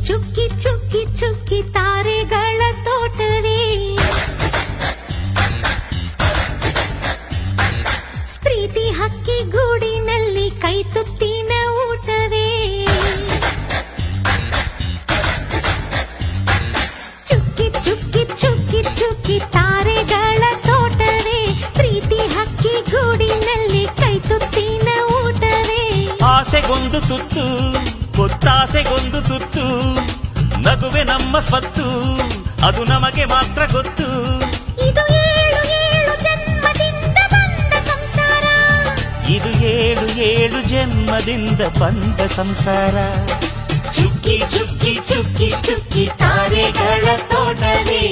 ಚುಕ್ಕಿ ಚುಕ್ಕಿ ಚುಕ್ಕಿ ತಾರೆಗಳ ತೋಟವೇ ಪ್ರೀತಿ ಹಕ್ಕಿ ಗೂಡಿನಲ್ಲಿ ಕೈ ತುತ್ತಿನ ಊಟವೇ ಚುಕ್ಕಿ ಚುಕ್ಕಿ ಚುಕ್ಕಿ ಚುಕ್ಕಿ ತಾರೆಗಳ ತೋಟವೇ ಪ್ರೀತಿ ಹಕ್ಕಿ ಗೂಡಿನಲ್ಲಿ ಕೈ ತುತ್ತಿನ ಊಟವೇ ಆಸೆಗೊಂದು ತುತ್ತು ಒತ್ತಾಸೆಗೊಂದು ತುತ್ತು ನಗುವೆ ನಮ್ಮ ಸ್ವತ್ತು ಅದು ನಮಗೆ ಮಾತ್ರ ಗೊತ್ತು ಇದು ಏಳು ಏಳು ಜನ್ಮದಿಂದ ಬಂದ ಸಂಸಾರ ಇದು ಏಳು ಏಳು ಜನ್ಮದಿಂದ ಬಂದ ಸಂಸಾರ ಚುಕ್ಕಿ ಚುಕ್ಕಿ ಚುಕ್ಕಿ ಚುಕ್ಕಿ ತಾರೆಗಳ ತೋಟವೇ